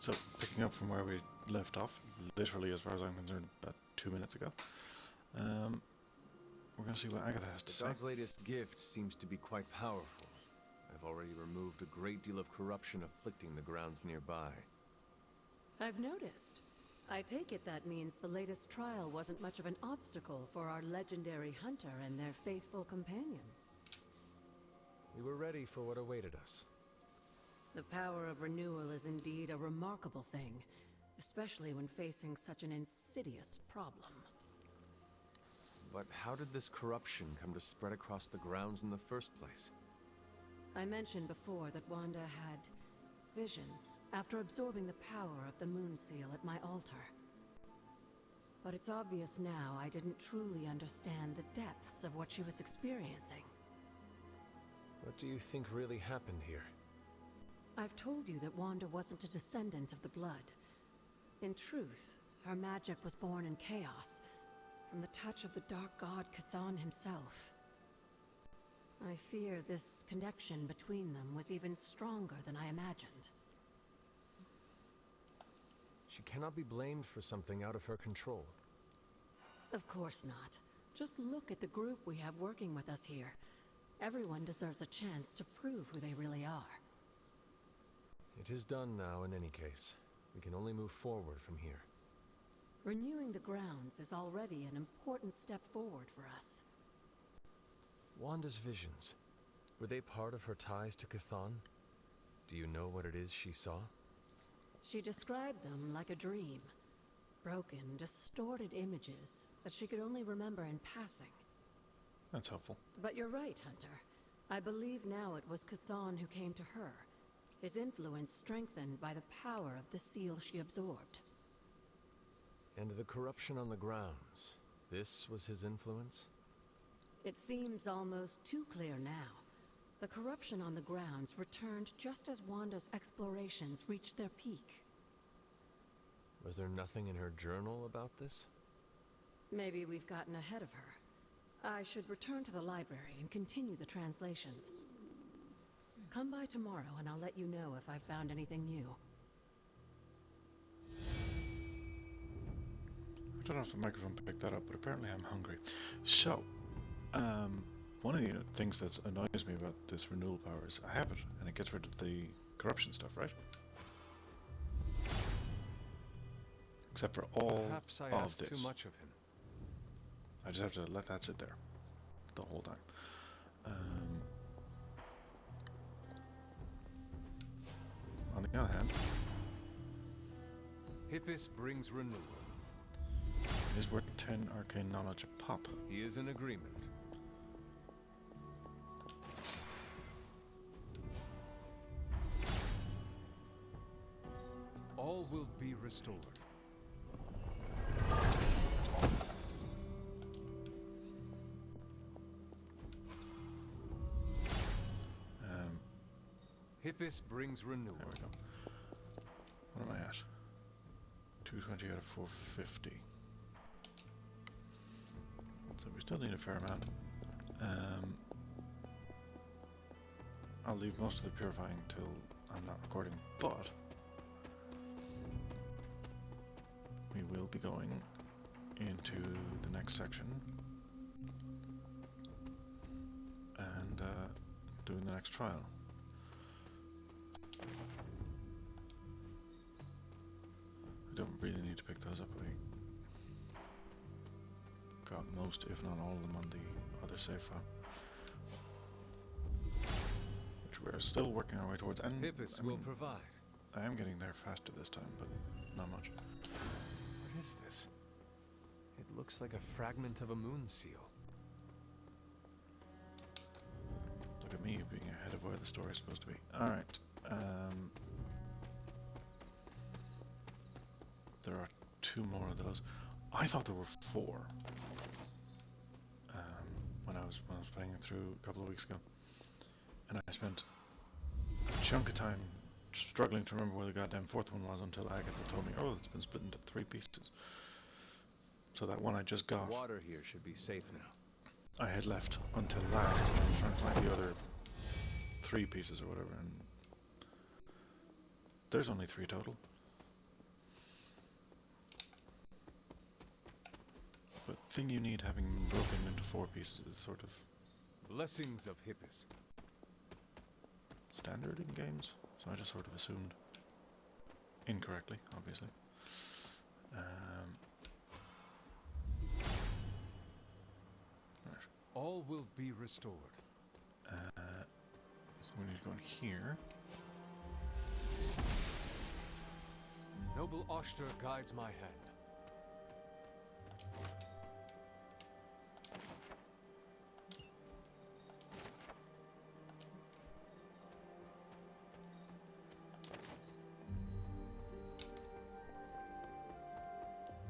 So, picking up from where we left off, literally as far as I'm concerned, about 2 minutes ago, we're going to see what Agatha has to The say. god's latest gift seems to be quite powerful. I've already removed a great deal of corruption afflicting the grounds nearby. I've noticed. I take it that means the latest trial wasn't much of an obstacle for our legendary hunter and their faithful companion. We were ready for what awaited us. The power of renewal is indeed a remarkable thing, especially when facing such an insidious problem. But how did this corruption come to spread across the grounds in the first place? I mentioned before that Wanda had visions after absorbing the power of the moon seal at my altar. But it's obvious now I didn't truly understand the depths of what she was experiencing. What do you think really happened here? I've told you that Wanda wasn't a descendant of the blood. In truth, her magic was born in chaos, from the touch of the Dark God Chthon himself. I fear this connection between them was even stronger than I imagined. She cannot be blamed for something out of her control. Of course not. Just look at the group we have working with us here. Everyone deserves a chance to prove who they really are. It is done now in any case. We can only move forward from here. Renewing the grounds is already an important step forward for us. Wanda's visions, were they part of her ties to Chthon? Do you know what it is she saw? She described them like a dream. Broken, distorted images that she could only remember in passing. That's helpful. But you're right, Hunter. I believe now it was Chthon who came to her, his influence strengthened by the power of the seal she absorbed. And the corruption on the grounds, this was his influence? It seems almost too clear now. The corruption on the grounds returned just as Wanda's explorations reached their peak. Was there nothing in her journal about this? Maybe we've gotten ahead of her. I should return to the library and continue the translations. Come by tomorrow and I'll let you know if I've found anything new. I don't know if the microphone picked that up, but apparently I'm hungry. So, one of the things that annoys me about this renewal power is I have it, and it gets rid of the corruption stuff, right? Except for all Perhaps I of asked this. too much of him. I just have to let that sit there the whole time. On the other hand, Hippus brings renewal. it is worth 10 arcane knowledge a pop. He is in agreement. All will be restored. Hippus brings renewal. There we go. What am I at? 220 out of 450. So we still need a fair amount. I'll leave most of the purifying till I'm not recording, but we will be going into the next section and doing the next trial. I don't really need to pick those up. I got most, if not all of them, on the other save file, which we're still working our way towards. And Hippus I mean, will provide. I am getting there faster this time, but not much. What is this? It looks like a fragment of a moon seal. Look at me being ahead of where the story is supposed to be. Alright. There are 2 more of those. I thought there were 4 when I was playing it through a couple of weeks ago, and I spent a chunk of time struggling to remember where the goddamn 4th one was until Agatha told me, "Oh, it's been split into 3 pieces." So that one I just got, Water here should be safe now. I had left until last, and I was trying to find the other 3 pieces or whatever, and there's only 3 total. thing you need having been broken into 4 pieces is sort of Blessings of Hippus. standard in games, so I just sort of assumed incorrectly, obviously. Right. All will be restored. So we need to go in here. Noble Oster guides my hand.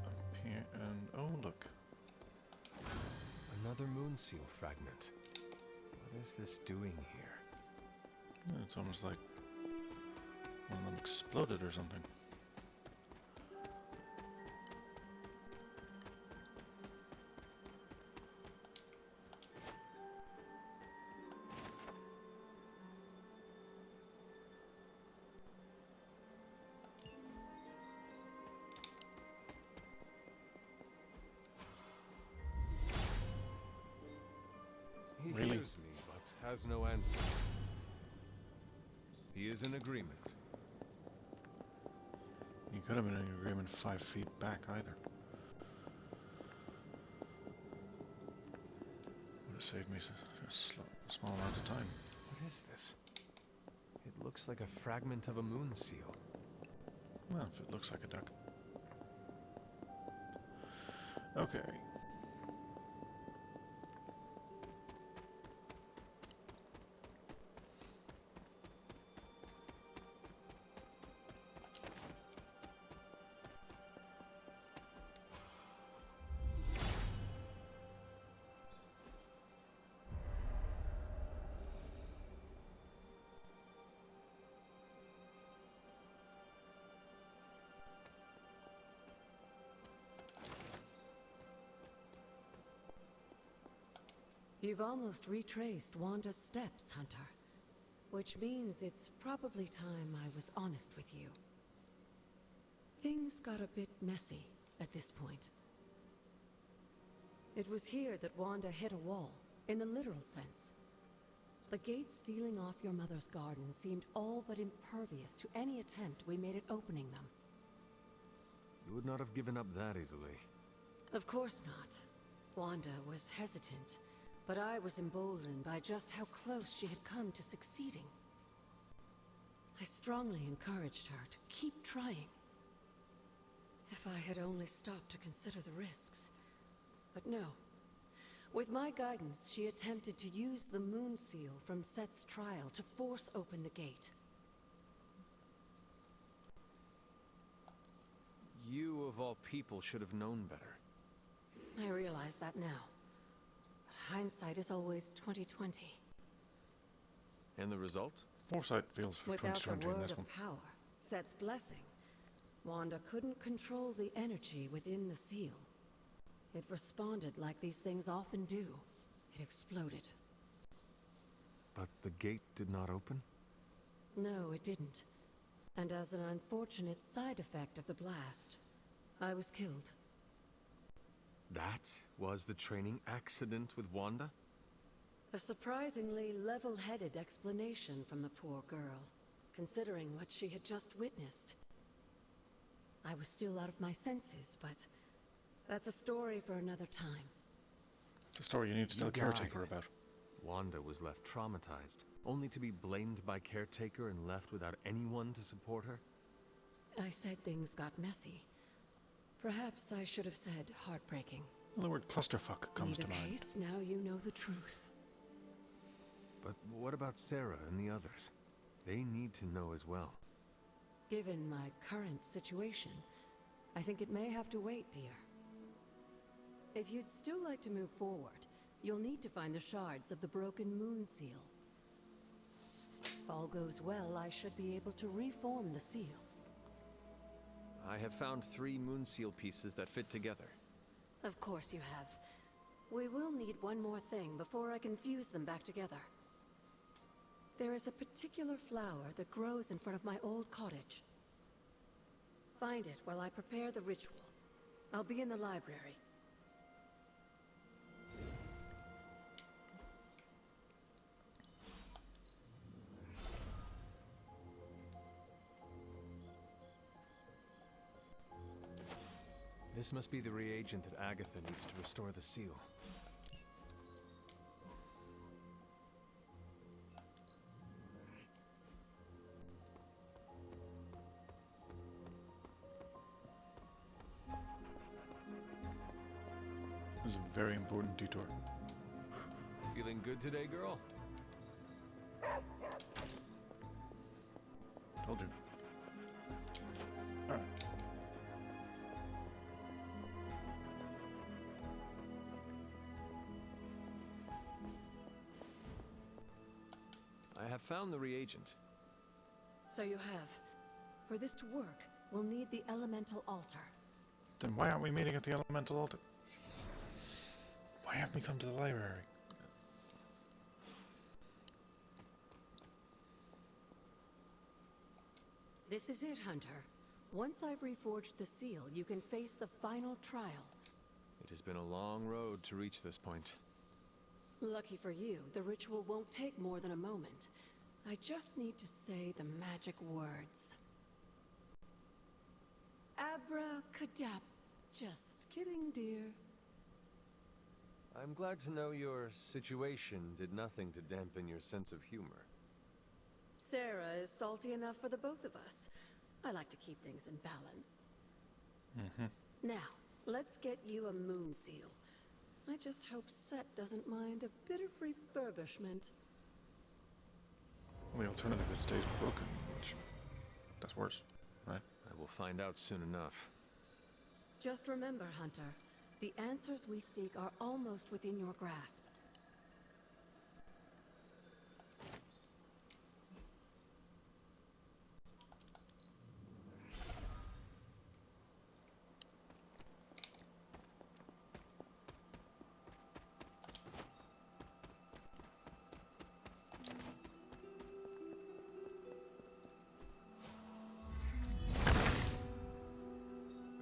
Up here, and oh look. Another moon seal fragment. What is this doing here? It's almost like one of them exploded or something. He Really? hears me, but has no answers. He is in agreement. You could have been in agreement 5 feet back either. Would have saved me a small amount of time. What is this? It looks like a fragment of a moon seal. Well, if it looks like a duck. Okay. You've almost retraced Wanda's steps, Hunter. Which means it's probably time I was honest with you. Things got a bit messy at this point. It was here that Wanda hit a wall, in the literal sense. The gates sealing off your mother's garden seemed all but impervious to any attempt we made at opening them. You would not have given up that easily. Of course not. Wanda was hesitant, but I was emboldened by just how close she had come to succeeding. I strongly encouraged her to keep trying. If I had only stopped to consider the risks. But no. With my guidance, she attempted to use the moon seal from Set's trial to force open the gate. You, of all people, should have known better. I realize that now. But hindsight is always 20/20. And the result? Foresight feels for Without the 2020 in word this of one. power, Set's blessing, Wanda couldn't control the energy within the seal. It responded like these things often do. It exploded. But the gate did not open? No, it didn't. And as an unfortunate side effect of the blast, I was killed. That was the training accident with Wanda? A surprisingly level-headed explanation from the poor girl, considering what she had just witnessed. I was still out of my senses, but that's a story for another time. It's a story you need to tell You Caretaker died. about. Wanda was left traumatized, only to be blamed by Caretaker and left without anyone to support her? I said things got messy. Perhaps I should have said heartbreaking. Well, the word clusterfuck In comes either to mind. case, now you know the truth. But what about Sarah and the others? They need to know as well. Given my current situation, I think it may have to wait, dear. If you'd still like to move forward, you'll need to find the shards of the broken moon seal. If all goes well, I should be able to reform the seal. I have found 3 moon seal pieces that fit together. Of course you have. We will need one more thing before I can fuse them back together. There is a particular flower that grows in front of my old cottage. Find it while I prepare the ritual. I'll be in the library. This must be the reagent that Agatha needs to restore the seal. This is a very important detour. Feeling good today, girl? Told you. Alright. I have found the reagent. So you have. For this to work, we'll need the elemental altar. Then why aren't we meeting at the elemental altar? Why haven't we come to the library? This is it, Hunter. Once I've reforged the seal, you can face the final trial. It has been a long road to reach this point. Lucky for you, the ritual won't take more than a moment. I just need to say the magic words. Abracadabra. Just kidding, dear. I'm glad to know your situation did nothing to dampen your sense of humor. Sarah is salty enough for the both of us. I like to keep things in balance. Now, let's get you a moon seal. I just hope Set doesn't mind a bit of refurbishment. Well, the alternative, it stays broken, which... that's worse, right? I will find out soon enough. Just remember, Hunter, the answers we seek are almost within your grasp.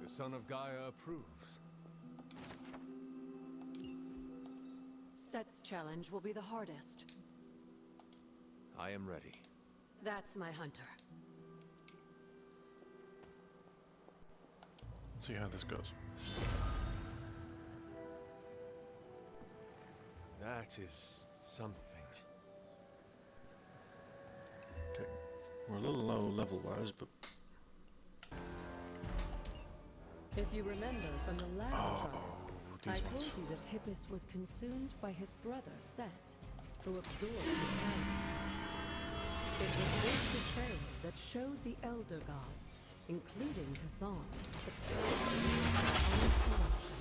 The son of Gaia approves. Set's challenge will be the hardest. I am ready. That's my Hunter. Let's see how this goes. That is something. Okay. We're a little low level-wise, but... If you remember from the last trial, I these told ones. you that Hippus was consumed by his brother, Set, who absorbed his power. It was this betrayal that showed the Elder Gods, including Chthon, the power of their own corruption.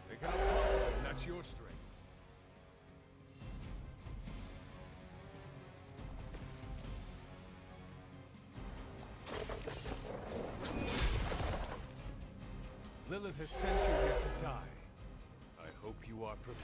They cannot possibly match your strength. Lilith has sent you here to die. I hope you are prepared.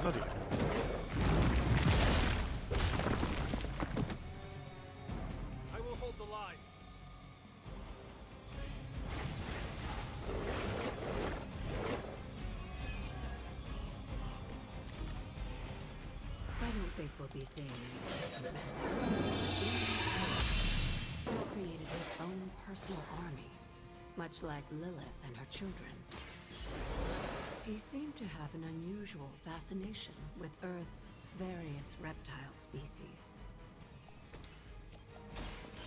Bloody hell. I will hold the line. I don't think we'll be seeing any second battle. Set created his own personal army, much like Lilith and her children. He seemed to have an unusual fascination with Earth's various reptile species.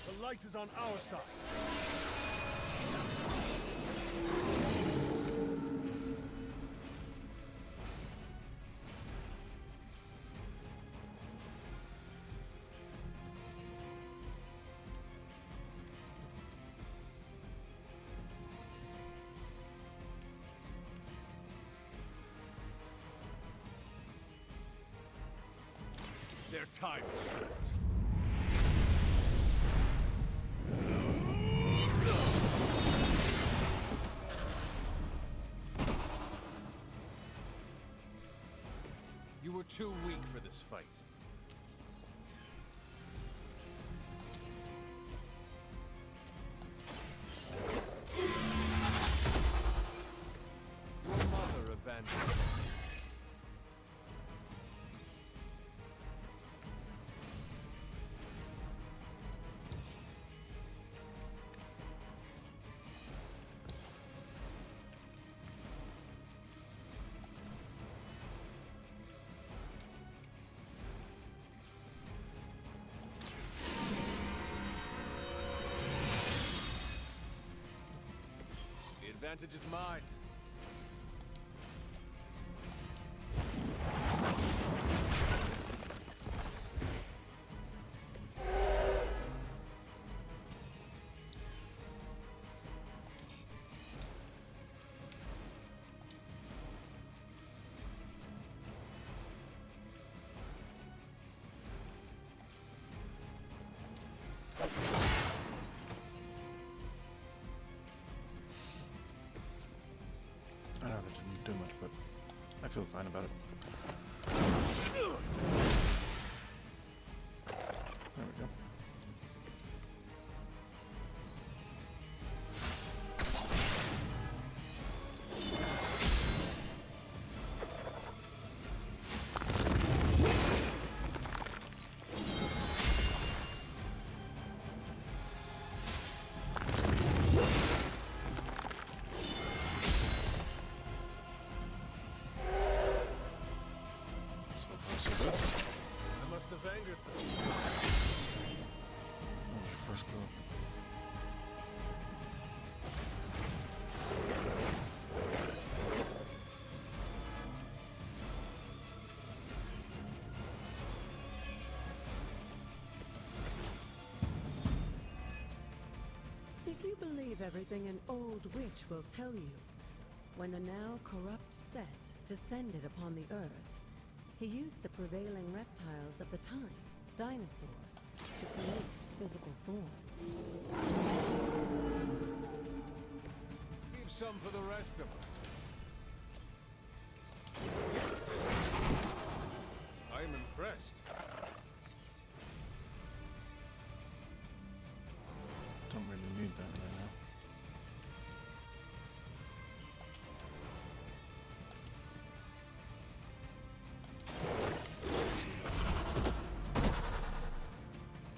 The light is on our side. Their time is short. You were too weak for this fight. Your mother abandoned you. The advantage is mine. I know that didn't do much, but I feel fine about it. There we go. I must have angered them. What was your first clue? If you believe everything an old witch will tell you, when the now corrupt Set descended upon the Earth, he used the prevailing reptiles of the time, dinosaurs, to create his physical form. Leave some for the rest of us. I am impressed. Don't really need that right now.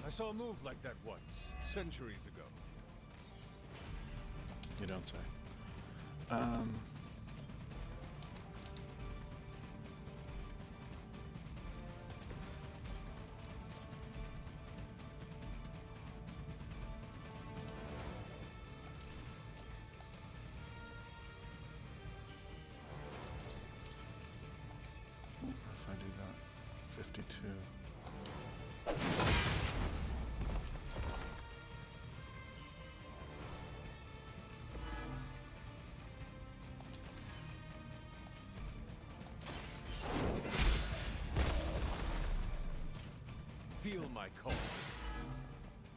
I saw a move like that once, centuries ago. You don't say. If I do that, 52. Feel my call.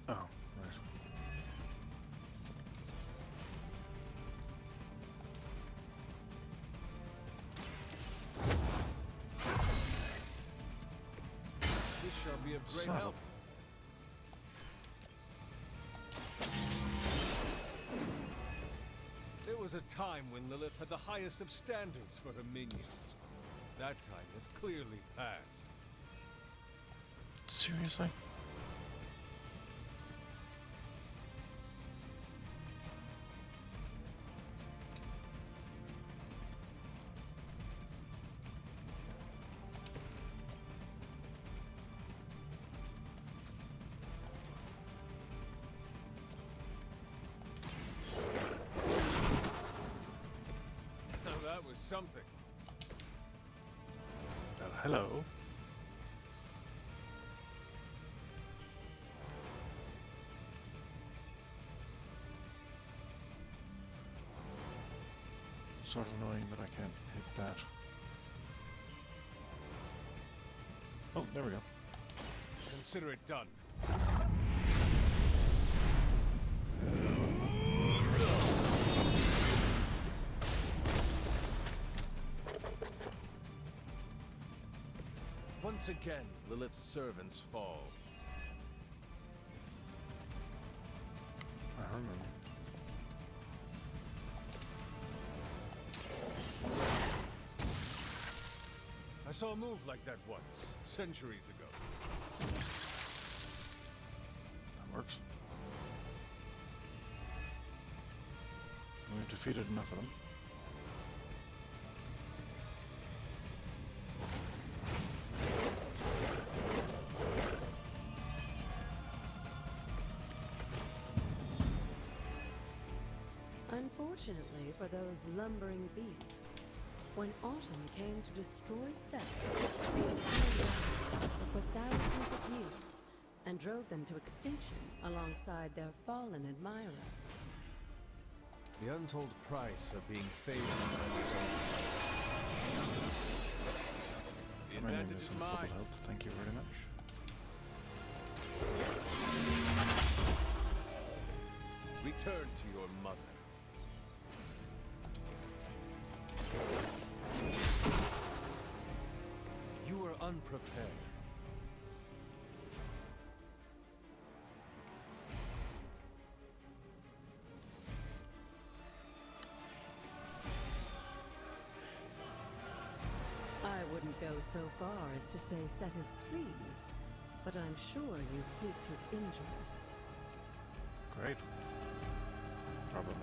Oh, right. This shall be of great Son of a- help. There was a time when Lilith had the highest of standards for her minions. That time has clearly passed. Seriously? something. Hello. Sort of annoying that I can't hit that. Oh, there we go. Consider it done. Once again, Lilith's servants fall. I remember. I saw a move like that once, centuries ago. That works. We've defeated enough of them. Unfortunately for those lumbering beasts, when autumn came to destroy Set, the entire lasted for thousands of years and drove them to extinction alongside their fallen admirer. The untold price of being favored by the The My name advantage is is in full mine. health. Thank you very much. Return to your mother. You were unprepared. I wouldn't go so far as to say Set is pleased, but I'm sure you've piqued his interest. Great. Probably.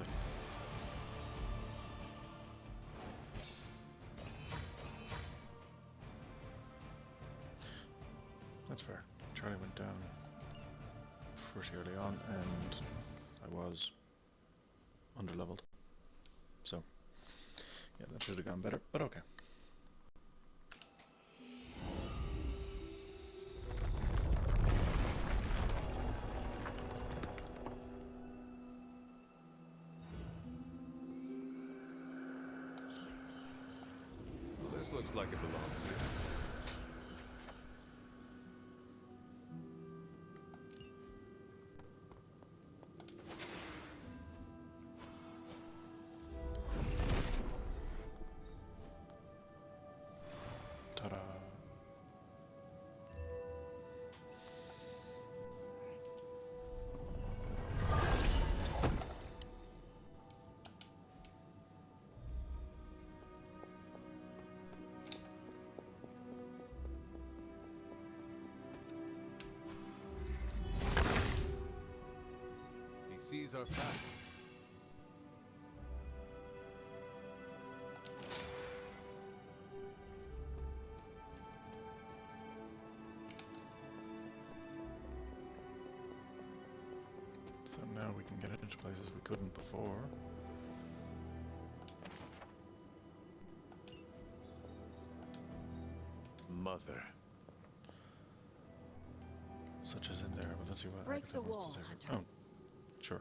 That's fair. Charlie went down pretty early on, and I was underleveled. So, yeah, that should have gone better, but okay. Well, this looks like it belongs here. Ta-da. He sees our path. So now we can get into places we couldn't before. Mother. Such as in there, but let's see what Break Agatha the wants wall, to say. Hunter. Oh, sure.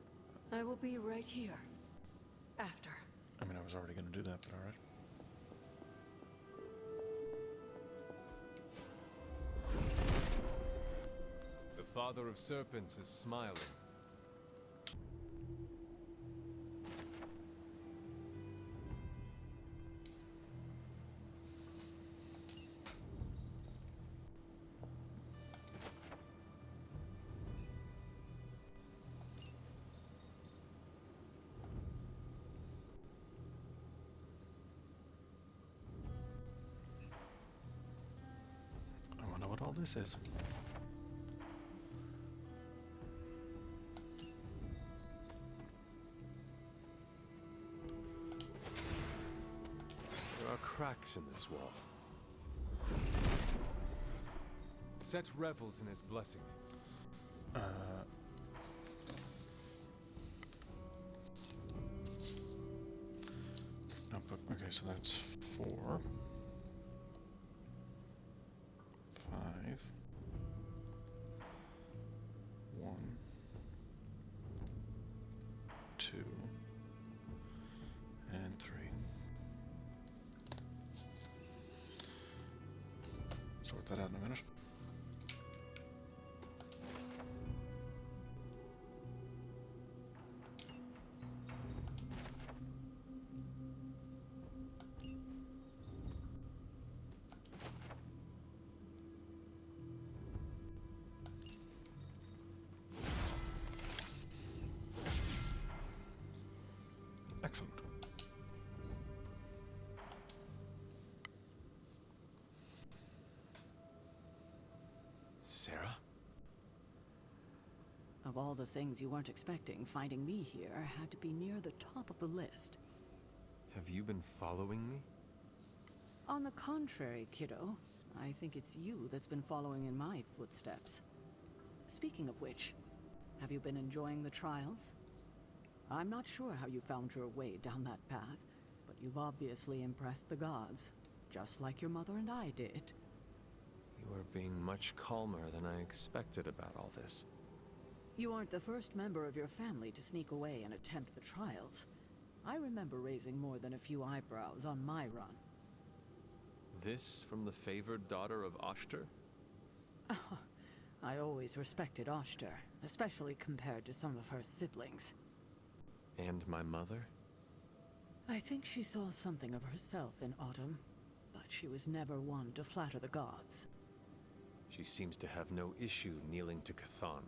I will be right here. After. I mean, I was already going to do that, but alright. The father of serpents is smiling. I wonder what all this is. There are cracks in this wall. Set revels in his blessing. Notebook. Okay, so that's 4, 5, 1, 2, and 3. Sort that out in a minute. Excellent. Sarah? Of all the things you weren't expecting, finding me here had to be near the top of the list. Have you been following me? On the contrary, kiddo, I think it's you that's been following in my footsteps. Speaking of which, have you been enjoying the trials? I'm not sure how you found your way down that path, but you've obviously impressed the gods, just like your mother and I did. You are being much calmer than I expected about all this. You aren't the first member of your family to sneak away and attempt the trials. I remember raising more than a few eyebrows on my run. This from the favored daughter of Oshter? I always respected Oshter, especially compared to some of her siblings. And my mother? I think she saw something of herself in Autumn, but she was never one to flatter the gods. She seems to have no issue kneeling to Chthon.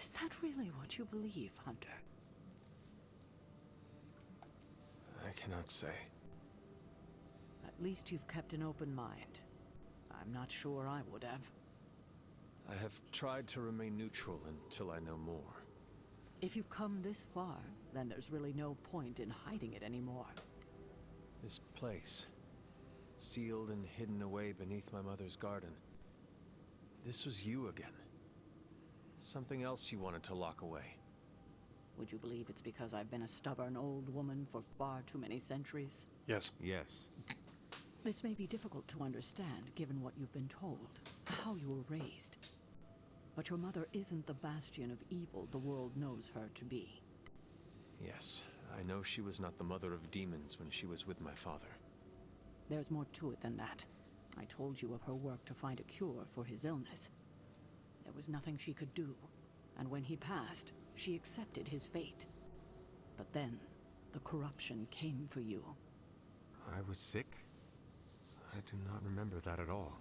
Is that really what you believe, Hunter? I cannot say. At least you've kept an open mind. I'm not sure I would have. I have tried to remain neutral until I know more. If you've come this far, then there's really no point in hiding it anymore. This place, sealed and hidden away beneath my mother's garden. This was you again. Something else you wanted to lock away. Would you believe it's because I've been a stubborn old woman for far too many centuries? Yes. Yes. This may be difficult to understand, given what you've been told, how you were raised. But your mother isn't the bastion of evil the world knows her to be. Yes, I know she was not the mother of demons when she was with my father. There's more to it than that. I told you of her work to find a cure for his illness. There was nothing she could do, and when he passed, she accepted his fate. But then, the corruption came for you. I was sick? I do not remember that at all.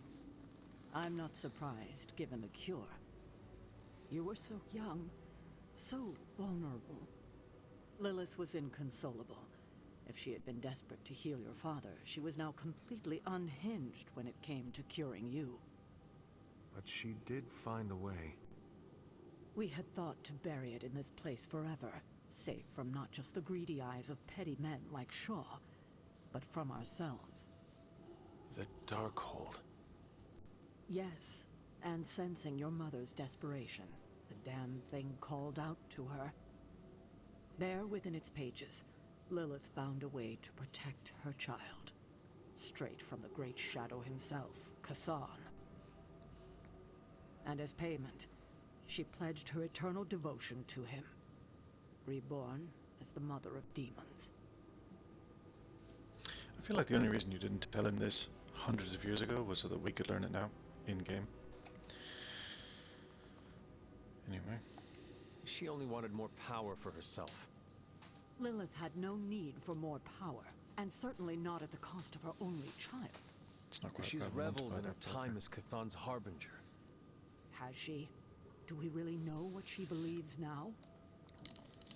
I'm not surprised, given the cure. You were so young, so vulnerable. Lilith was inconsolable. If she had been desperate to heal your father, she was now completely unhinged when it came to curing you. But she did find a way. We had thought to bury it in this place forever, safe from not just the greedy eyes of petty men like Shaw, but from ourselves. The Darkhold. Yes, and sensing your mother's desperation, the damn thing called out to her. There within its pages, Lilith found a way to protect her child. Straight from the Great Shadow himself, Chthon. And as payment, she pledged her eternal devotion to him. Reborn as the mother of demons. I feel like the only reason you didn't tell him this hundreds of years ago was so that we could learn it now, in-game. Anyway. She only wanted more power for herself. Lilith had no need for more power, and certainly not at the cost of her only child. It's not quite She's bad, reveled multiply in her that time further. as Chthon's harbinger. Has she? Do we really know what she believes now?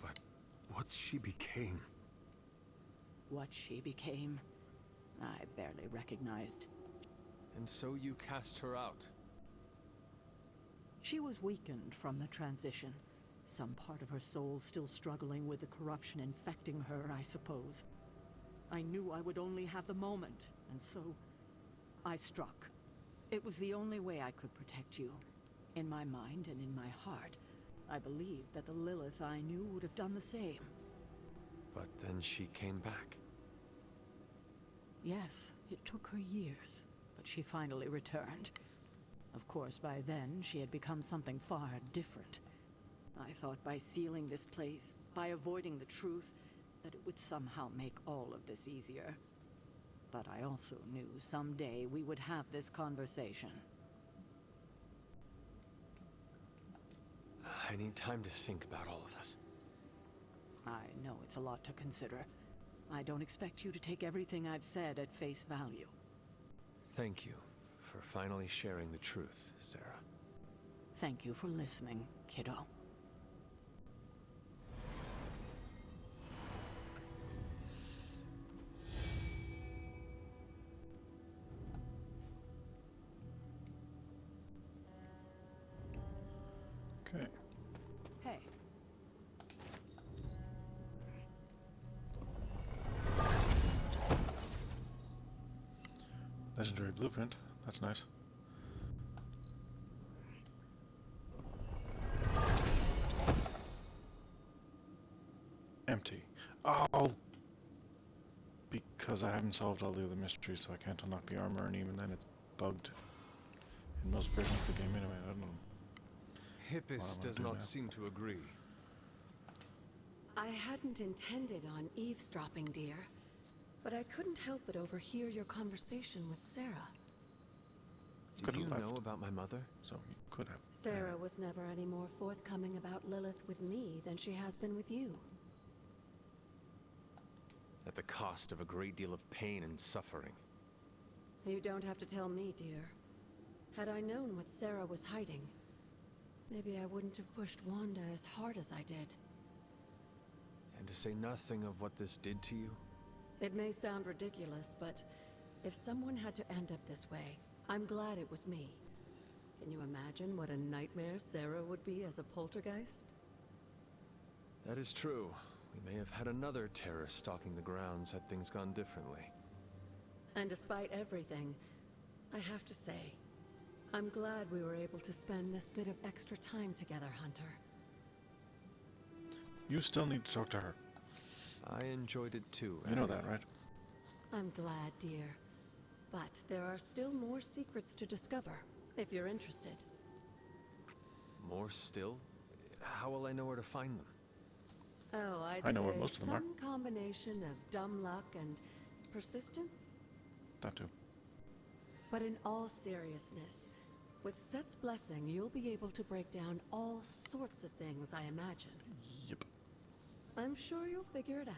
But what she became... What she became, I barely recognized. And so you cast her out. She was weakened from the transition. Some part of her soul still struggling with the corruption infecting her, I suppose. I knew I would only have the moment, and so I struck. It was the only way I could protect you. In my mind and in my heart, I believed that the Lilith I knew would have done the same. But then she came back. Yes, it took her years, but she finally returned. Of course, by then, she had become something far different. I thought by sealing this place, by avoiding the truth, that it would somehow make all of this easier. But I also knew someday we would have this conversation. I need time to think about all of this. I know it's a lot to consider. I don't expect you to take everything I've said at face value. Thank you for finally sharing the truth, Sarah. Thank you for listening, kiddo. Okay. Hey, Legendary blueprint. That's nice. Empty. Oh! Because I haven't solved all the other mysteries, so I can't unlock the armor, and even then it's bugged. In most versions of the game anyway, I don't know. Hippus does not seem to agree. I hadn't intended on eavesdropping, dear. But I couldn't help but overhear your conversation with Sarah. Did Could've you left. know about my mother? So you could have. Sarah was never any more forthcoming about Lilith with me than she has been with you. At the cost of a great deal of pain and suffering. You don't have to tell me, dear. Had I known what Sarah was hiding, maybe I wouldn't have pushed Wanda as hard as I did. And to say nothing of what this did to you? It may sound ridiculous, but if someone had to end up this way, I'm glad it was me. Can you imagine what a nightmare Sarah would be as a poltergeist? That is true. We may have had another terror stalking the grounds had things gone differently. And despite everything, I have to say, I'm glad we were able to spend this bit of extra time together, Hunter. You still need to talk to her. I enjoyed it too. You know that, Agatha. right? I'm glad, dear. But there are still more secrets to discover, if you're interested. More still? How will I know where to find them? Oh, I'd I know say where most of them are. some combination of dumb luck and persistence. That too. But in all seriousness, with Set's blessing, you'll be able to break down all sorts of things, I imagine. Yep. I'm sure you'll figure it out.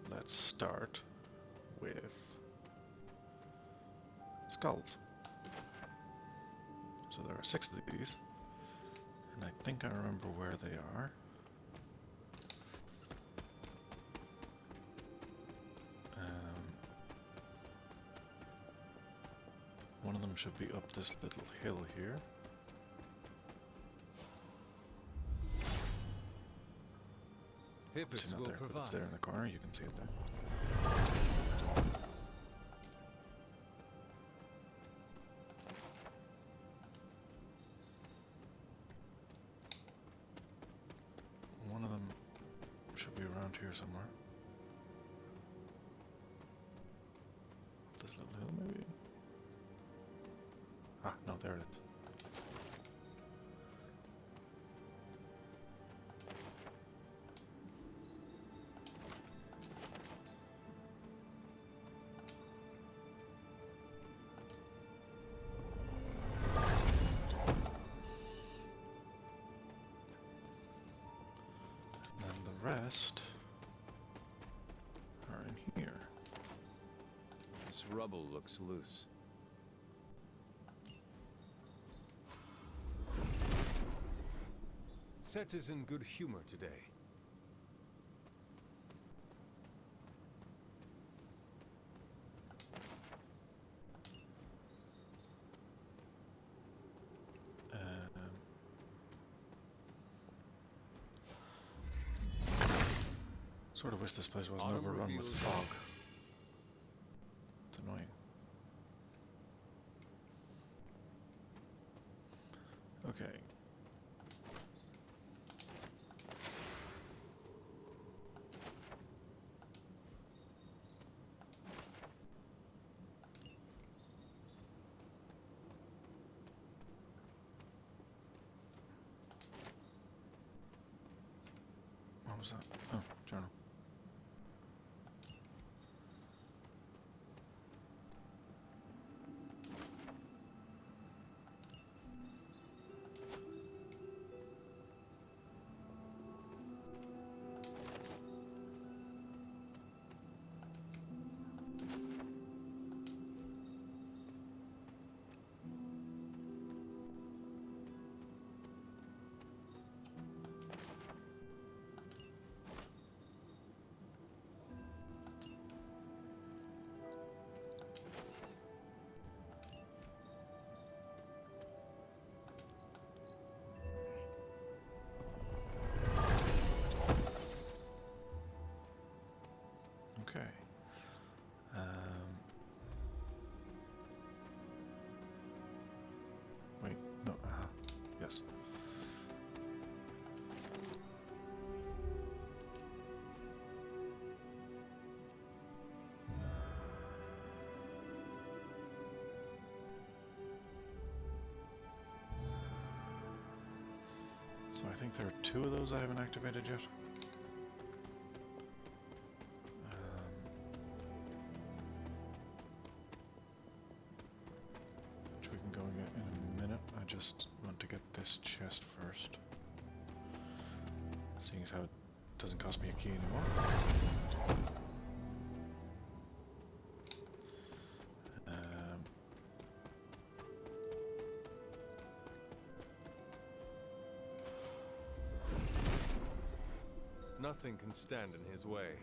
Let's start with skulls. So there are 6 of these, and I think I remember where they are. One of them should be up this little hill here. Hippus It's not will there, but provide. it's there in the corner. You can see it there. One of them should be around here somewhere. This little hill, maybe? Ah, no, there it is. And then the rest are in here. This rubble looks loose. Set is in good humor today. Sort of wish this place wasn't Autumn overrun with reveals fog. It's annoying. was that? Oh, journal. Okay. Wait, no, yes. So I think there are 2 of those I haven't activated yet. Which we can go and get in a minute. I just want to get this chest first. Seeing as how it doesn't cost me a key anymore. Nothing can stand in his way.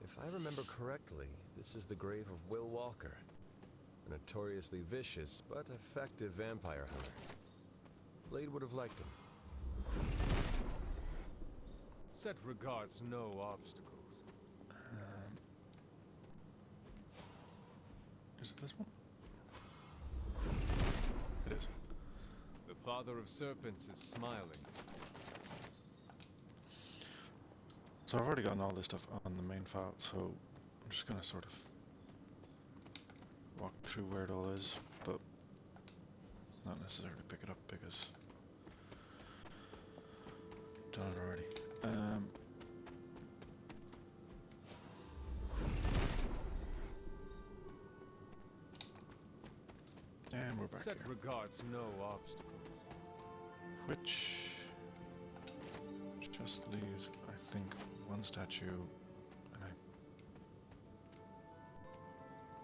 If I remember correctly, this is the grave of Will Walker, a notoriously vicious but effective vampire hunter. Blade would have liked him. Set regards no obstacles. Is it this one? It is. The father of serpents is smiling. So I've already gotten all this stuff on the main file, so I'm just gonna sort of walk through where it all is, but not necessarily pick it up because I've done it already. And we're back Set here. regards no obstacles. Which just leaves, I think, one statue, and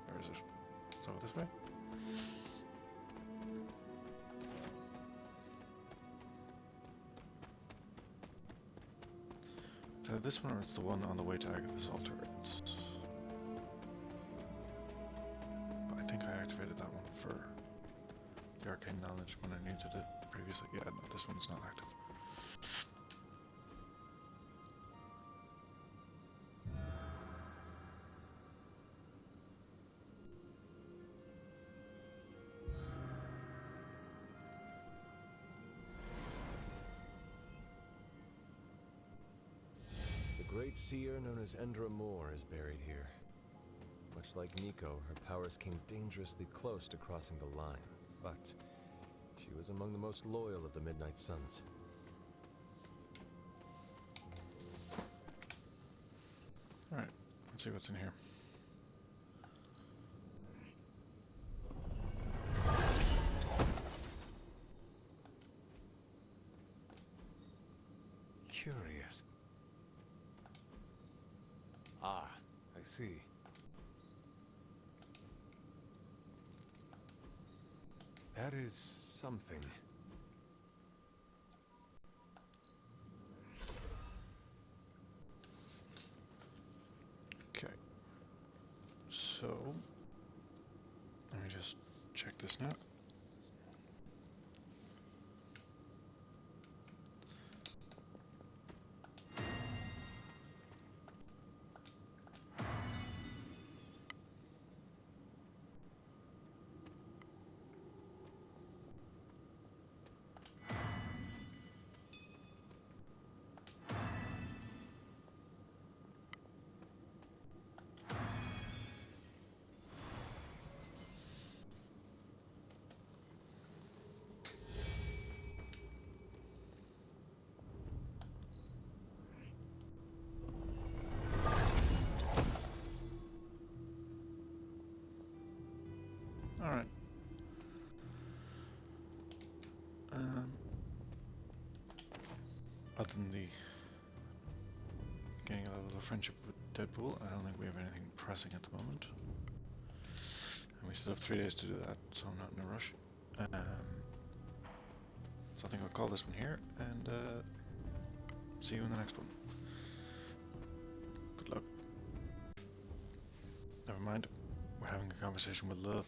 where is it? Is that this way? So this one, or it's the one on the way to Agatha's altar. But I think I activated that one for the arcane knowledge when I needed it previously. Yeah, no, this one's not active. The great seer known as Endra Moore is buried here. Much like Nico, her powers came dangerously close to crossing the line, but she was among the most loyal of the Midnight Suns. Alright, let's see what's in here. Curious. Ah, I see. That is something. Okay. So, let me just check this now. Alright. Other than the getting a level of friendship with Deadpool, I don't think we have anything pressing at the moment. And we still have 3 days to do that, so I'm not in a rush. So I think I'll call this one here, and see you in the next one. Good luck. Never mind, we're having a conversation with love.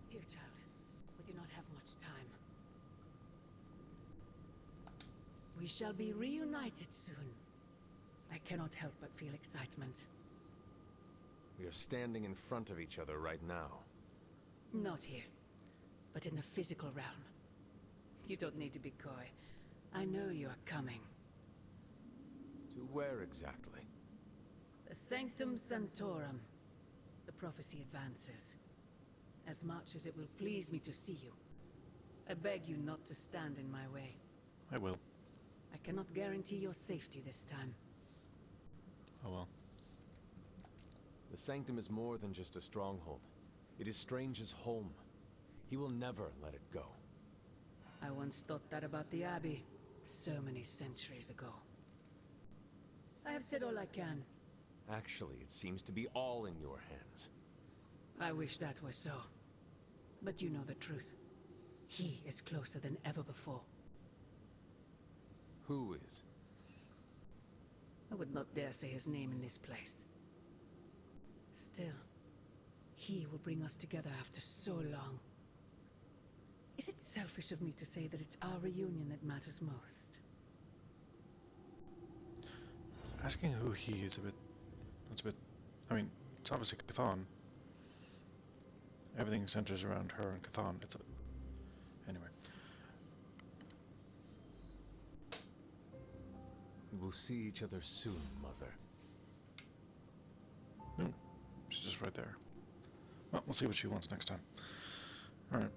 Here, child. We do not have much time. We shall be reunited soon. I cannot help but feel excitement. We are standing in front of each other right now. Not here, but in the physical realm. You don't need to be coy. I know you are coming. To where exactly? The Sanctum Sanctorum. The prophecy advances. As much as it will please me to see you, I beg you not to stand in my way. I will. I cannot guarantee your safety this time. Oh well. The Sanctum is more than just a stronghold. It is Strange's home. He will never let it go. I once thought that about the Abbey, so many centuries ago. I have said all I can. Actually, it seems to be all in your hands. I wish that were so. But you know the truth. He is closer than ever before. Who is? I would not dare say his name in this place. Still, he will bring us together after so long. Is it selfish of me to say that it's our reunion that matters most? Asking who he is a bit... That's a bit... I mean, it's obviously Chthon. Everything centers around her and Chthon. It's a... Anyway. We will see each other soon, Mother. She's just right there. Well, we'll see what she wants next time. Alright.